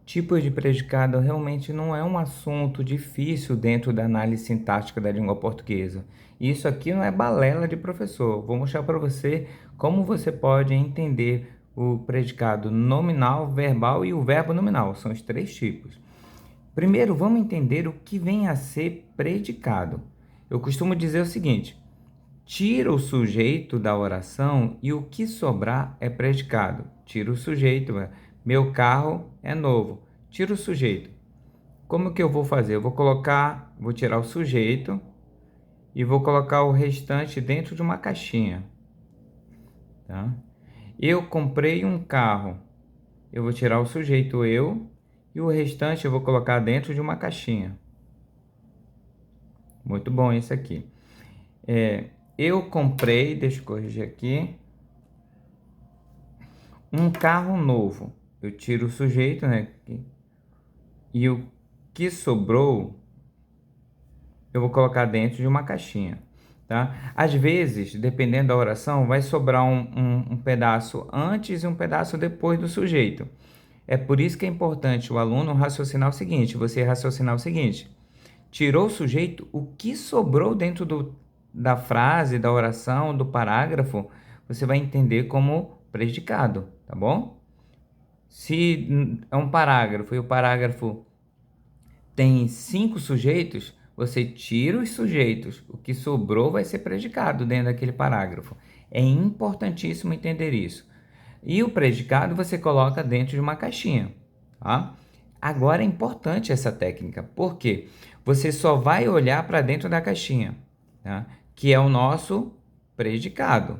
Tipos de predicado realmente não é um assunto difícil dentro da análise sintática da língua portuguesa. Isso aqui não é balela de professor. Vou mostrar para você como você pode entender o predicado nominal, verbal e o verbo nominal. São os três tipos. Primeiro, vamos entender o que vem a ser predicado. Eu costumo dizer o seguinte: tira o sujeito da oração e o que sobrar é predicado. Tira o sujeito. Meu carro é novo. Tira o sujeito. Como que eu vou fazer? Vou tirar o sujeito e vou colocar o restante dentro de uma caixinha, tá? Eu comprei um carro. Eu vou tirar o sujeito eu e o restante eu vou colocar dentro de uma caixinha. Muito bom isso aqui. Eu comprei, deixa eu corrigir aqui, um carro novo. Eu tiro o sujeito, né? E o que sobrou, eu vou colocar dentro de uma caixinha, tá? Às vezes, dependendo da oração, vai sobrar um pedaço antes e um pedaço depois do sujeito. É por isso que é importante o aluno raciocinar o seguinte: você raciocinar o seguinte: tirou o sujeito, o que sobrou dentro da frase, da oração, do parágrafo, você vai entender como predicado, tá bom? Se é um parágrafo e o parágrafo tem 5 sujeitos, você tira os sujeitos, o que sobrou vai ser predicado dentro daquele parágrafo. É importantíssimo entender isso. E o predicado você coloca dentro de uma caixinha, tá? Agora é importante essa técnica, porque você só vai olhar para dentro da caixinha, tá? Que é o nosso predicado,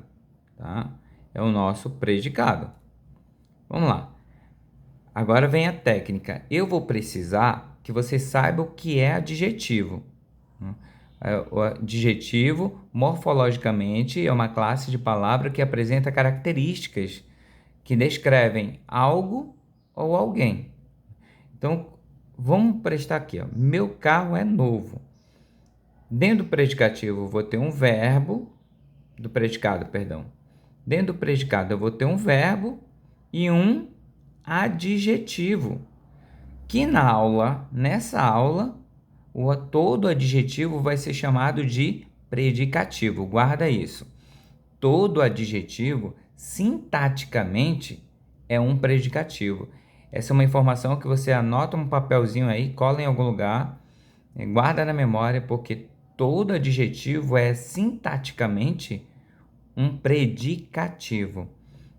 tá? É o nosso predicado. Vamos lá. Agora vem a técnica. Eu vou precisar que você saiba o que é adjetivo. O adjetivo, morfologicamente, é uma classe de palavra que apresenta características que descrevem algo ou alguém. Então, vamos prestar aqui, ó. Meu carro é novo. Dentro do predicativo, eu vou ter um verbo, do predicado, perdão. Dentro do predicado, eu vou ter um verbo e um adjetivo. Que nessa aula, todo adjetivo vai ser chamado de predicativo. Guarda isso. Todo adjetivo, sintaticamente, é um predicativo. Essa é uma informação que você anota um papelzinho aí, cola em algum lugar, guarda na memória, porque todo adjetivo é sintaticamente um predicativo.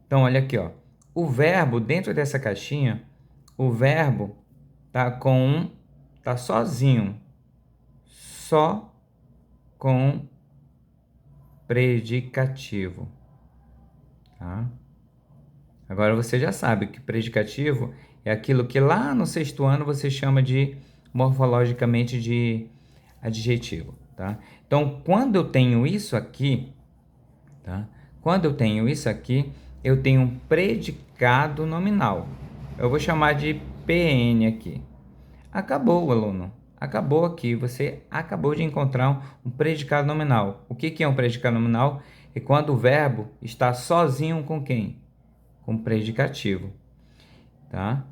Então, olha aqui, ó. O verbo dentro dessa caixinha, o verbo tá sozinho, só com predicativo, tá? Agora você já sabe que predicativo é aquilo que lá no sexto ano você chama de morfologicamente de adjetivo, tá? Então, quando eu tenho isso aqui, tá? Quando eu tenho isso aqui, eu tenho um predicado nominal. Eu vou chamar de PN aqui. Acabou, aluno. Acabou aqui. Você acabou de encontrar um predicado nominal. O que é um predicado nominal? É quando o verbo está sozinho com quem? Com o predicativo, tá?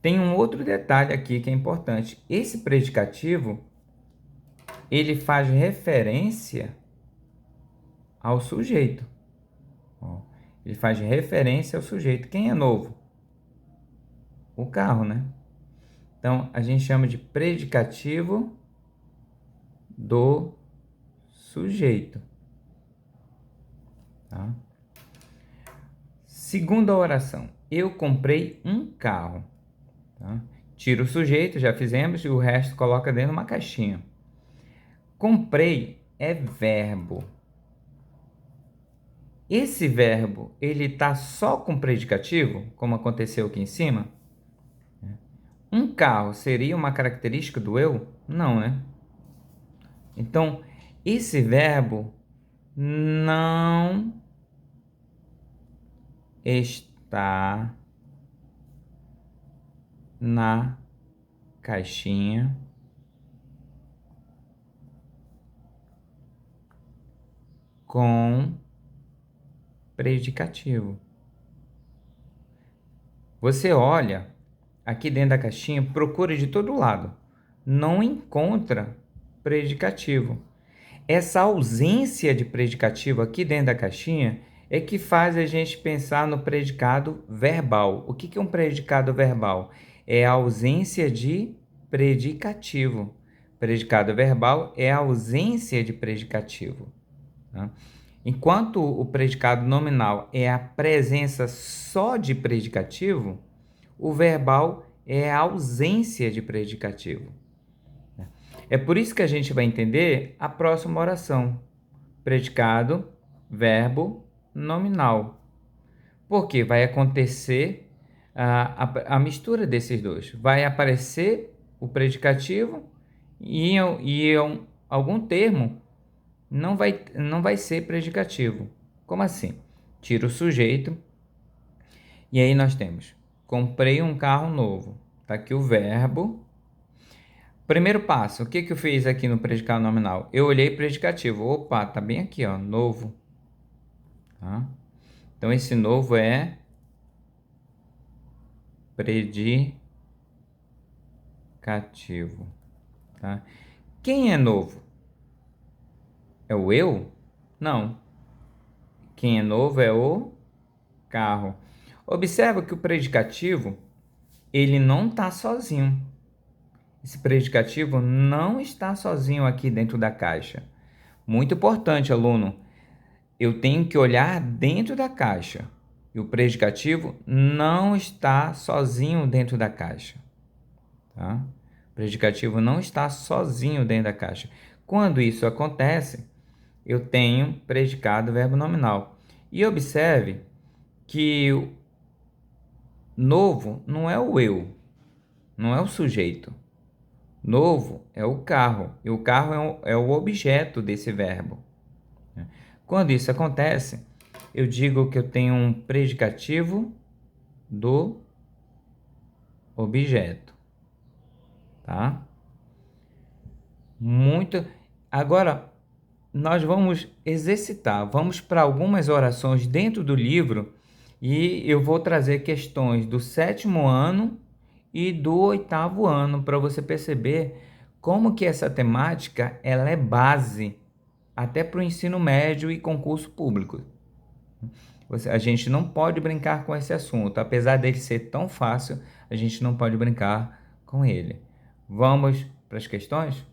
Tem um outro detalhe aqui que é importante. Esse predicativo, ele faz referência ao sujeito. Ó, ele faz referência ao sujeito. Quem é novo? O carro, né? Então, a gente chama de predicativo do sujeito, tá? Segunda oração. Eu comprei um carro, tá? Tira o sujeito, já fizemos, e o resto coloca dentro de uma caixinha. Comprei é verbo. Esse verbo, ele tá só com predicativo, como aconteceu aqui em cima? Um carro seria uma característica do eu? Não, né? Então, esse verbo não está na caixinha com predicativo. Você olha aqui dentro da caixinha, procura de todo lado. Não encontra predicativo. Essa ausência de predicativo aqui dentro da caixinha é que faz a gente pensar no predicado verbal. O que é um predicado verbal? É a ausência de predicativo. Predicado verbal é a ausência de predicativo. Tá? Enquanto o predicado nominal é a presença só de predicativo, o verbal é a ausência de predicativo. É por isso que a gente vai entender a próxima oração. Predicado, verbo, nominal. Porque vai acontecer a mistura desses dois. Vai aparecer o predicativo e algum termo não vai ser predicativo. Como assim? Tira o sujeito e aí nós temos: comprei um carro novo. Está aqui o verbo. Primeiro passo, o que eu fiz aqui no predicado nominal? Eu olhei predicativo. Opa, tá bem aqui, ó, novo. Tá? Então, esse novo é predicativo. Tá? Quem é novo? É o eu? Não. Quem é novo é o carro. Observa que o predicativo, ele não está sozinho. Esse predicativo não está sozinho aqui dentro da caixa. Muito importante, aluno. Eu tenho que olhar dentro da caixa. E o predicativo não está sozinho dentro da caixa. Tá? O predicativo não está sozinho dentro da caixa. Quando isso acontece, eu tenho predicado verbo nominal. E observe que o novo não é o eu, não é o sujeito. Novo é o carro, e o carro é o objeto desse verbo. Quando isso acontece, eu digo que eu tenho um predicativo do objeto. Tá? Muito. Agora, nós vamos exercitar, vamos para algumas orações dentro do livro e eu vou trazer questões do 7º ano e do 8º ano para você perceber como que essa temática ela é base até para o ensino médio e concurso público. A gente não pode brincar com esse assunto, apesar dele ser tão fácil, a gente não pode brincar com ele. Vamos para as questões?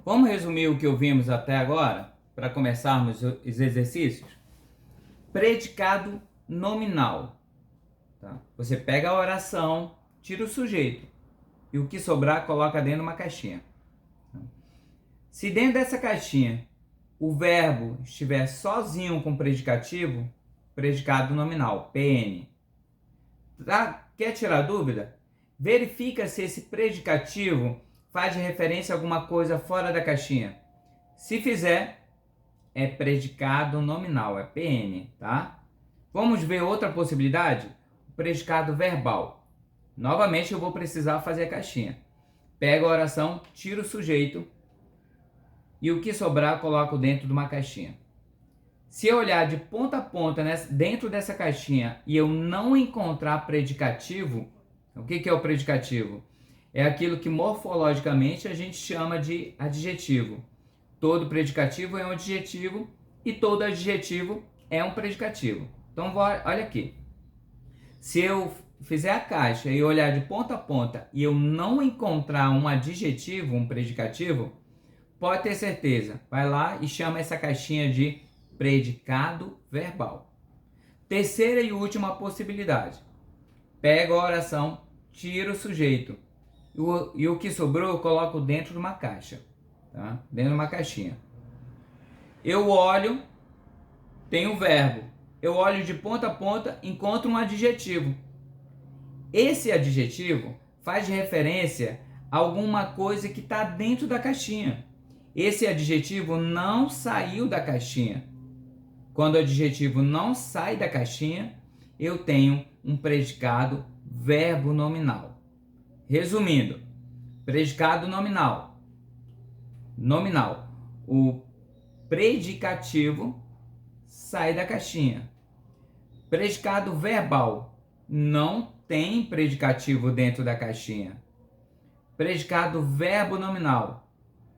Vamos resumir o que ouvimos até agora, para começarmos os exercícios? Predicado nominal. Tá? Você pega a oração, tira o sujeito, e o que sobrar coloca dentro de uma caixinha. Se dentro dessa caixinha o verbo estiver sozinho com predicativo, predicado nominal, PN. Tá? Quer tirar dúvida? Verifica se esse predicativo faz referência a alguma coisa fora da caixinha. Se fizer, é predicado nominal, é PN, tá? Vamos ver outra possibilidade? O predicado verbal. Novamente eu vou precisar fazer a caixinha. Pego a oração, tiro o sujeito e o que sobrar coloco dentro de uma caixinha. Se eu olhar de ponta a ponta dentro dessa caixinha e eu não encontrar predicativo, o que é o predicativo? É aquilo que morfologicamente a gente chama de adjetivo. Todo predicativo é um adjetivo e todo adjetivo é um predicativo. Então, olha aqui. Se eu fizer a caixa e olhar de ponta a ponta e eu não encontrar um adjetivo, um predicativo, pode ter certeza, vai lá e chama essa caixinha de predicado verbal. Terceira e última possibilidade. Pego a oração, tiro o sujeito e o que sobrou eu coloco dentro de uma caixa. Tá? Dentro de uma caixinha. Eu olho, tem o verbo. Eu olho de ponta a ponta, encontro um adjetivo. Esse adjetivo faz referência a alguma coisa que está dentro da caixinha. Esse adjetivo não saiu da caixinha. Quando o adjetivo não sai da caixinha, eu tenho um predicado verbo nominal. Resumindo, predicado nominal. O predicativo sai da caixinha. Predicado verbal, não tem predicativo dentro da caixinha. Predicado verbo nominal,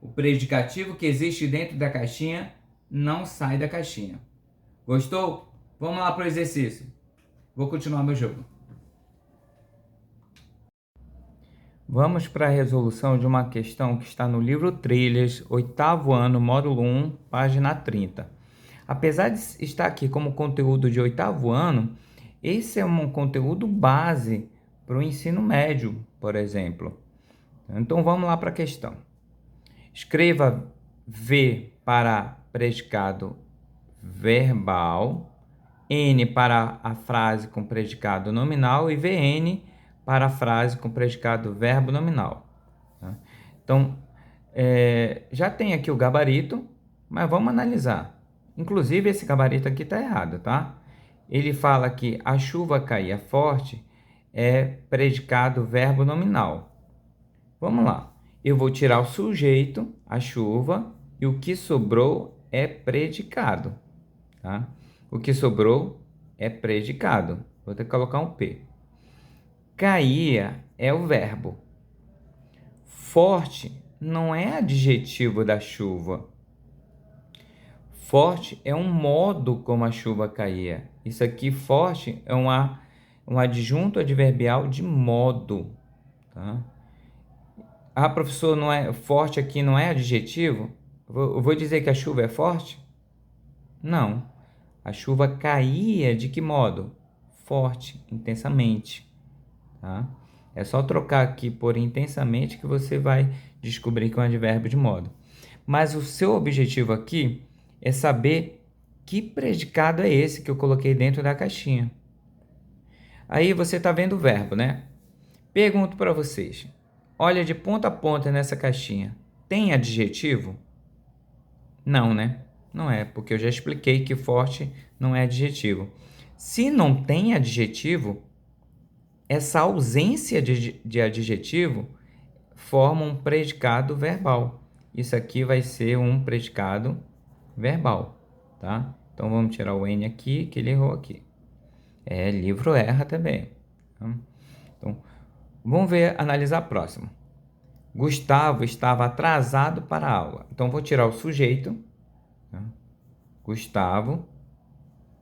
o predicativo que existe dentro da caixinha não sai da caixinha. Gostou? Vamos lá para o exercício. Vou continuar meu jogo. Vamos para a resolução de uma questão que está no livro Trilhas, 8º ano, módulo 1, página 30. Apesar de estar aqui como conteúdo de 8º ano, esse é um conteúdo base para o ensino médio, por exemplo. Então vamos lá para a questão. Escreva V para predicado verbal, N para a frase com predicado nominal e VN para a frase com predicado verbo nominal. Tá? Então, já tem aqui o gabarito, mas vamos analisar. Inclusive, esse gabarito aqui está errado, tá? Ele fala que a chuva caía forte é predicado verbo nominal. Vamos lá. Eu vou tirar o sujeito, a chuva, e o que sobrou é predicado. Tá? O que sobrou é predicado. Vou ter que colocar um P. Caía é o verbo. Forte não é adjetivo da chuva. Forte é um modo como a chuva caía. Isso aqui, forte, é um adjunto adverbial de modo. Tá? Ah, professor, não é forte aqui, não é adjetivo? Eu vou dizer que a chuva é forte? Não. A chuva caía de que modo? Forte, intensamente. Tá? É só trocar aqui por intensamente que você vai descobrir que é um advérbio de modo. Mas o seu objetivo aqui é saber que predicado é esse que eu coloquei dentro da caixinha. Aí você está vendo o verbo, né? Pergunto para vocês. Olha de ponta a ponta nessa caixinha. Tem adjetivo? Não, né? Não é, porque eu já expliquei que forte não é adjetivo. Se não tem adjetivo, essa ausência de adjetivo forma um predicado verbal. Isso aqui vai ser um predicado verbal, tá? Então vamos tirar o N aqui, que ele errou aqui. Livro erra também. Tá? Então, vamos ver, analisar a próxima. Gustavo estava atrasado para a aula. Então, vou tirar o sujeito, tá? Gustavo,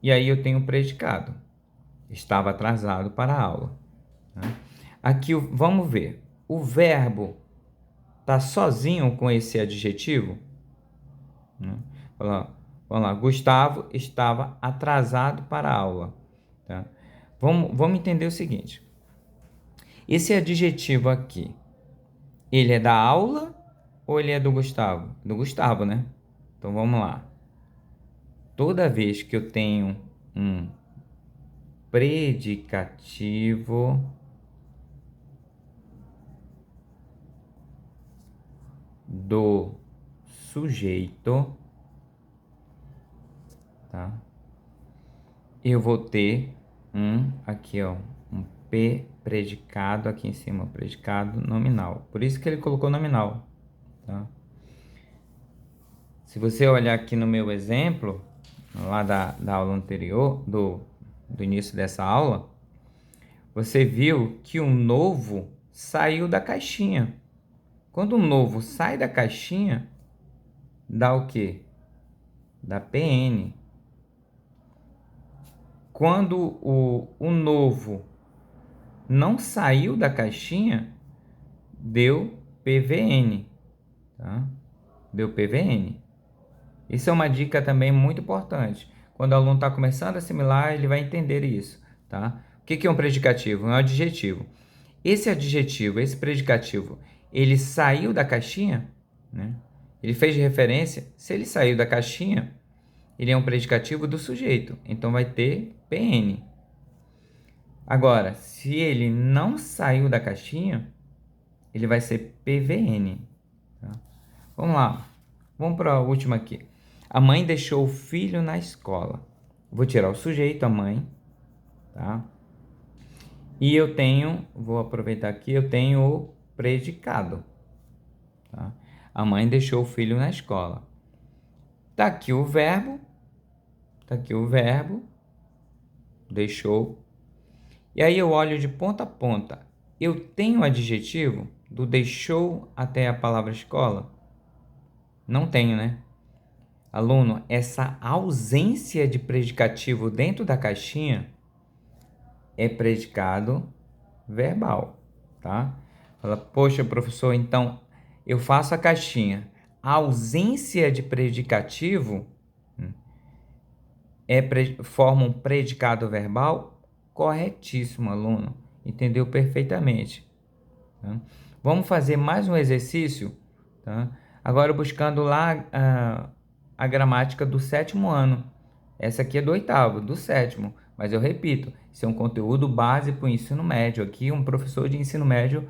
e aí eu tenho o predicado. Estava atrasado para a aula. Tá? Aqui, vamos ver. O verbo está sozinho com esse adjetivo? Vamos lá. Gustavo estava atrasado para a aula. Tá? Vamos entender o seguinte. Esse adjetivo aqui, ele é da aula ou ele é do Gustavo? Do Gustavo, né? Então, vamos lá. Toda vez que eu tenho um predicativo do sujeito, tá? Eu vou ter aqui, ó, um P predicado aqui em cima, predicado nominal. Por isso que ele colocou nominal, tá? Se você olhar aqui no meu exemplo, lá da aula anterior, do início dessa aula, você viu que o novo saiu da caixinha. Quando o novo sai da caixinha, dá o quê? Dá PN. Quando o novo não saiu da caixinha, deu PVN. Tá? Deu PVN. Isso é uma dica também muito importante. Quando o aluno está começando a assimilar, ele vai entender isso. Tá? O que é um predicativo? É um adjetivo. Esse adjetivo, esse predicativo, ele saiu da caixinha, né? Ele fez referência. Se ele saiu da caixinha, ele é um predicativo do sujeito. Então, vai ter PN. Agora, se ele não saiu da caixinha, ele vai ser PVN. Tá? Vamos lá. Vamos para a última aqui. A mãe deixou o filho na escola. Vou tirar o sujeito, a mãe. Tá? E eu tenho, vou aproveitar aqui, eu tenho o predicado. Tá? A mãe deixou o filho na escola. Tá aqui o verbo. Tá aqui o verbo, deixou. E aí eu olho de ponta a ponta. Eu tenho adjetivo do deixou até a palavra escola? Não tenho, né? Aluno, essa ausência de predicativo dentro da caixinha é predicado verbal, tá? Fala, poxa, professor, então eu faço a caixinha. A ausência de predicativo forma um predicado verbal? Corretíssimo, aluno. Entendeu perfeitamente. Tá? Vamos fazer mais um exercício, tá? Agora buscando lá a gramática do 7º ano. Essa aqui é do 8º, do 7º. Mas eu repito, isso é um conteúdo base para o ensino médio. Aqui um professor de ensino médio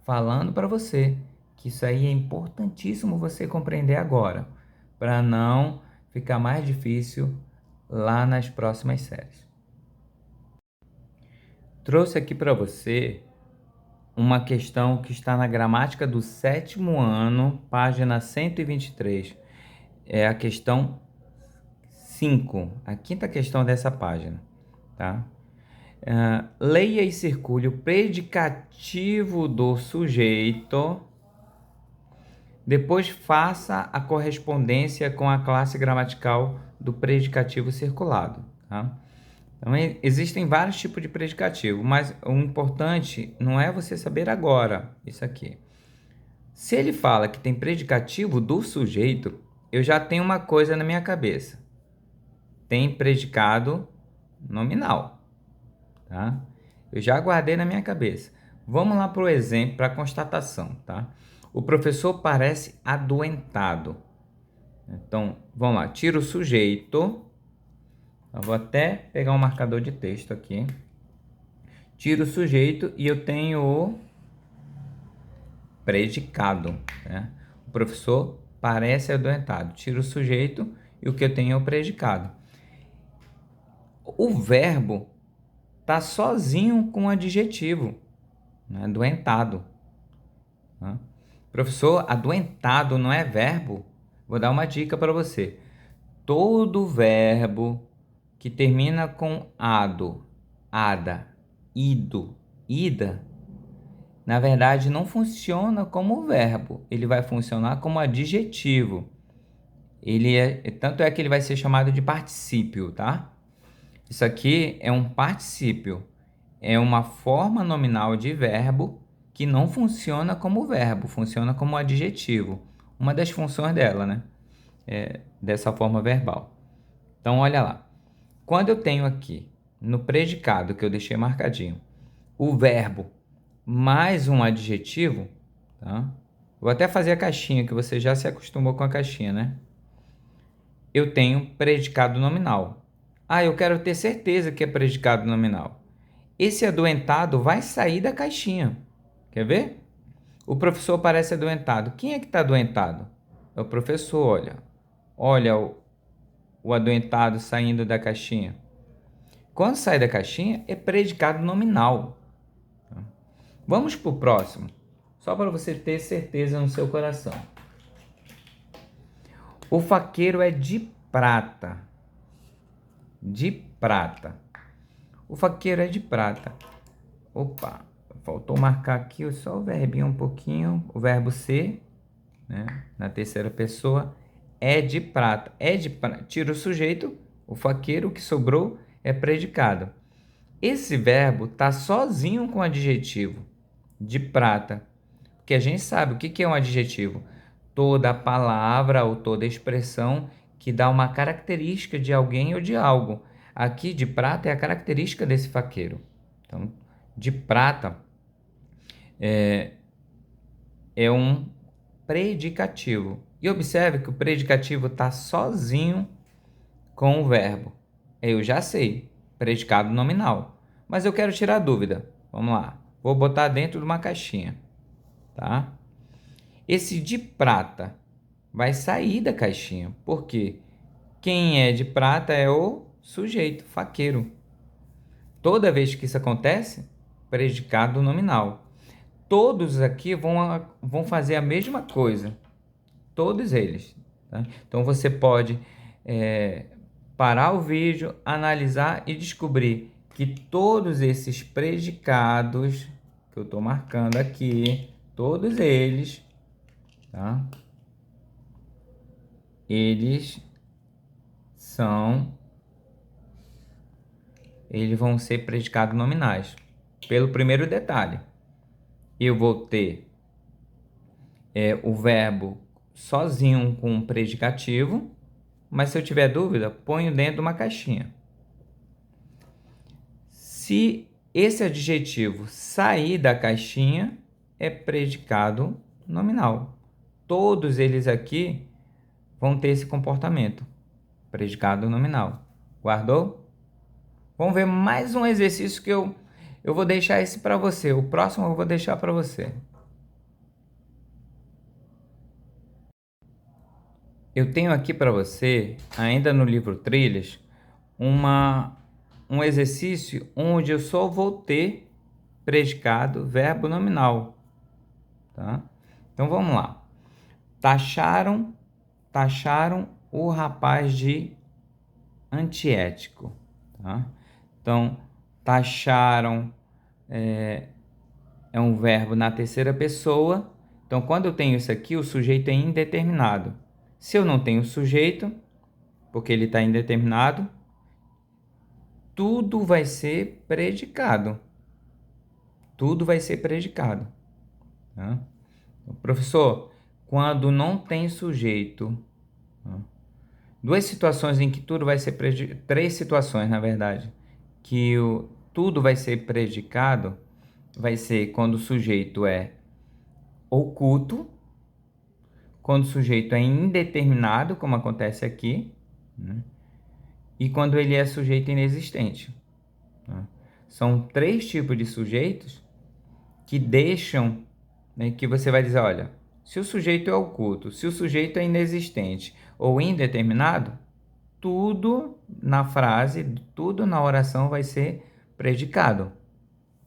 falando para você que isso aí é importantíssimo você compreender agora, para não ficar mais difícil lá nas próximas séries. Trouxe aqui para você uma questão que está na gramática do 7º ano, página 123. É a questão 5, a quinta questão dessa página, tá? Leia e circule o predicativo do sujeito, depois faça a correspondência com a classe gramatical do predicativo circulado, tá? Então, existem vários tipos de predicativo, mas o importante não é você saber agora isso aqui. Se ele fala que tem predicativo do sujeito, eu já tenho uma coisa na minha cabeça. Tem predicado nominal, tá? Eu já guardei na minha cabeça. Vamos lá para o exemplo, para a constatação, tá? O professor parece adoentado. Então, vamos lá. Tira o sujeito. Eu vou até pegar um marcador de texto aqui. Tiro o sujeito e eu tenho o predicado, né? O professor parece adoentado. Tiro o sujeito e o que eu tenho é o predicado. O verbo tá sozinho com o adjetivo, né? Adoentado. Né? Professor, adoentado não é verbo? Vou dar uma dica para você. Todo verbo que termina com ado, ada, ido, ida, na verdade não funciona como verbo, ele vai funcionar como adjetivo. Tanto é que ele vai ser chamado de particípio, tá? Isso aqui é um particípio, é uma forma nominal de verbo que não funciona como verbo, funciona como adjetivo. Uma das funções dela, né? Dessa forma verbal. Então, olha lá. Quando eu tenho aqui, no predicado que eu deixei marcadinho, o verbo mais um adjetivo, tá? Vou até fazer a caixinha, que você já se acostumou com a caixinha, né? Eu tenho predicado nominal. Eu quero ter certeza que é predicado nominal. Esse adoentado vai sair da caixinha. Quer ver? O professor parece adoentado. Quem é que está adoentado? É o professor, olha. Olha o adoentado saindo da caixinha. Quando sai da caixinha, é predicado nominal. Vamos para o próximo, só para você ter certeza no seu coração. O faqueiro é de prata. De prata. O faqueiro é de prata. Opa, faltou marcar aqui só o verbinho um pouquinho. O verbo ser, né, na terceira pessoa, é de prata. É de prata. Tira o sujeito, o faqueiro, o que sobrou é predicado. Esse verbo está sozinho com o adjetivo de prata, porque a gente sabe o que é um adjetivo. Toda palavra ou toda expressão que dá uma característica de alguém ou de algo. Aqui, de prata é a característica desse faqueiro. Então, de prata é um predicativo. E observe que o predicativo está sozinho com o verbo. Eu já sei, predicado nominal. Mas eu quero tirar a dúvida. Vamos lá. Vou botar dentro de uma caixinha, tá? Esse de prata vai sair da caixinha, porque quem é de prata é o sujeito, faqueiro. Toda vez que isso acontece, predicado nominal. Todos aqui vão fazer a mesma coisa. Todos eles. Tá? Então, você pode parar o vídeo, analisar e descobrir que todos esses predicados que eu estou marcando aqui, todos eles, tá? Eles vão ser predicados nominais. Pelo primeiro detalhe, eu vou ter o verbo sozinho com um predicativo, mas se eu tiver dúvida, ponho dentro de uma caixinha. Se esse adjetivo sair da caixinha, é predicado nominal. Todos eles aqui vão ter esse comportamento, predicado nominal. Guardou? Vamos ver mais um exercício que eu vou deixar esse para você. O próximo eu vou deixar para você. Eu tenho aqui para você, ainda no livro Trilhas, um exercício onde eu só vou ter predicado verbo nominal, tá? Então vamos lá. Taxaram o rapaz de antiético, tá? Então, taxaram é um verbo na terceira pessoa. Então, quando eu tenho isso aqui, o sujeito é indeterminado. Se eu não tenho sujeito, porque ele está indeterminado, tudo vai ser predicado. Tudo vai ser predicado. Tá? Professor, quando não tem sujeito, duas situações em que tudo vai ser predicado, três situações, na verdade, que tudo vai ser predicado, vai ser quando o sujeito é oculto, quando o sujeito é indeterminado, como acontece aqui, né? E quando ele é sujeito inexistente. Tá? São três tipos de sujeitos que deixam, né, que você vai dizer, olha, se o sujeito é oculto, se o sujeito é inexistente ou indeterminado, tudo na frase, tudo na oração vai ser predicado,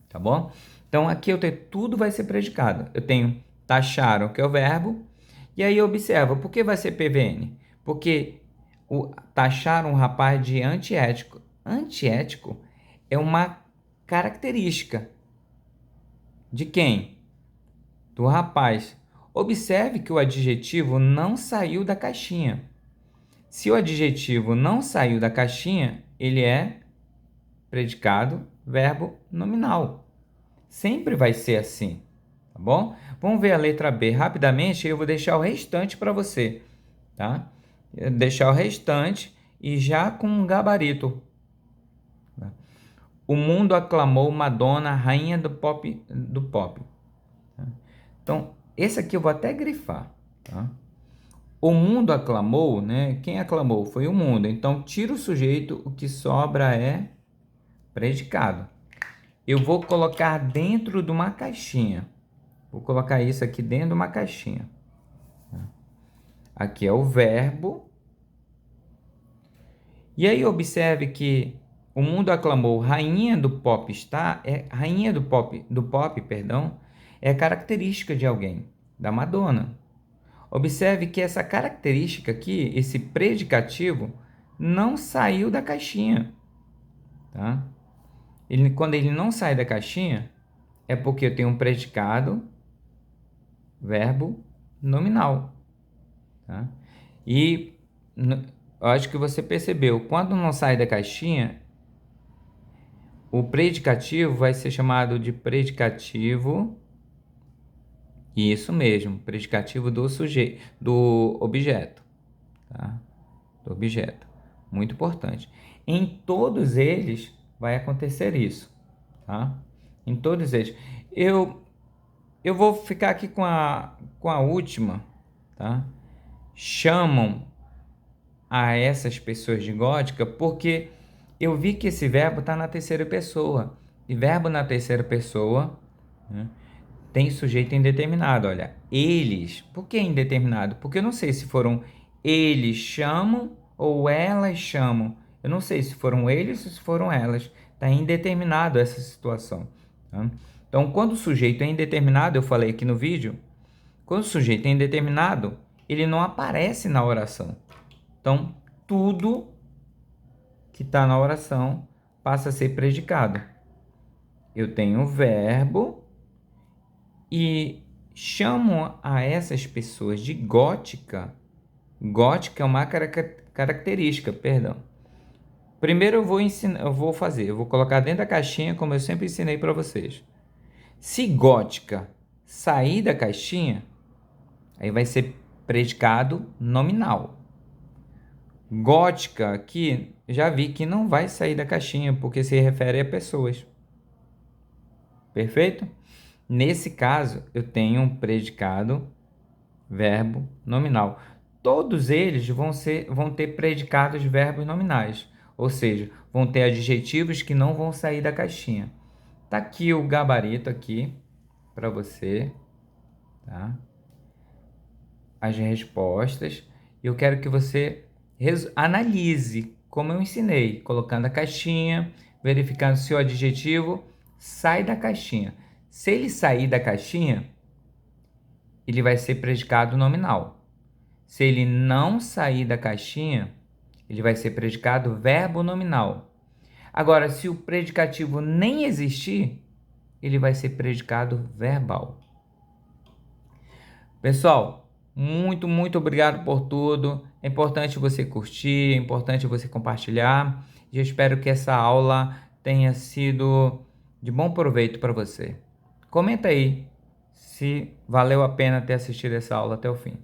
tá bom? Então aqui eu tenho tudo vai ser predicado. Eu tenho taxaram, que é o verbo, e aí observa, por que vai ser PVN? Porque taxaram um rapaz de antiético. Antiético é uma característica de quem? Do rapaz. Observe que o adjetivo não saiu da caixinha. Se o adjetivo não saiu da caixinha, ele é predicado verbo nominal. Sempre vai ser assim, tá bom? Vamos ver a letra B rapidamente e eu vou deixar o restante para você, tá? Deixar o restante e já com um gabarito. O mundo aclamou Madonna, rainha do pop. Então, esse aqui eu vou até grifar, tá? O mundo aclamou, né? Quem aclamou foi o mundo. Então, tira o sujeito, o que sobra é predicado. Eu vou colocar dentro de uma caixinha. Vou colocar isso aqui dentro de uma caixinha. Aqui é o verbo. E aí observe que o mundo aclamou rainha do pop está, rainha do pop, perdão, é característica de alguém, da Madonna. Observe que essa característica aqui, esse predicativo, não saiu da caixinha, tá? Quando ele não sai da caixinha, é porque eu tenho um predicado, verbo nominal, tá? E eu acho que você percebeu, quando não sai da caixinha, o predicativo vai ser chamado de predicativo, isso mesmo, predicativo do sujeito, do objeto, tá? Do objeto, muito importante. Em todos eles vai acontecer isso, tá? Em todos eles. Eu vou ficar aqui com a última, tá? Chamam a essas pessoas de gótica porque eu vi que esse verbo está na terceira pessoa. E verbo na terceira pessoa, né, tem sujeito indeterminado. Olha, eles. Por que indeterminado? Porque eu não sei se foram eles chamam ou elas chamam. Eu não sei se foram eles ou se foram elas. Está indeterminado essa situação. Tá? Então, quando o sujeito é indeterminado, eu falei aqui no vídeo, quando o sujeito é indeterminado, ele não aparece na oração. Então, tudo que está na oração passa a ser predicado. Eu tenho o verbo e chamo a essas pessoas de gótica. Gótica é uma característica, perdão. Primeiro eu vou colocar dentro da caixinha como eu sempre ensinei para vocês. Se gótica sair da caixinha, aí vai ser predicado nominal. Gótica aqui, já vi que não vai sair da caixinha, porque se refere a pessoas. Perfeito? Nesse caso, eu tenho um predicado, verbo nominal. Todos eles vão ter predicados verbos nominais, ou seja, vão ter adjetivos que não vão sair da caixinha. Tá aqui o gabarito aqui para você, tá? As respostas. Eu quero que você analise como eu ensinei, colocando a caixinha, verificando se o adjetivo sai da caixinha. Se ele sair da caixinha, ele vai ser predicado nominal. Se ele não sair da caixinha, ele vai ser predicado verbo nominal. Agora, se o predicativo nem existir, ele vai ser predicado verbal. Pessoal, muito obrigado por tudo. É importante você curtir, é importante você compartilhar. E eu espero que essa aula tenha sido de bom proveito para você. Comenta aí se valeu a pena ter assistido essa aula até o fim.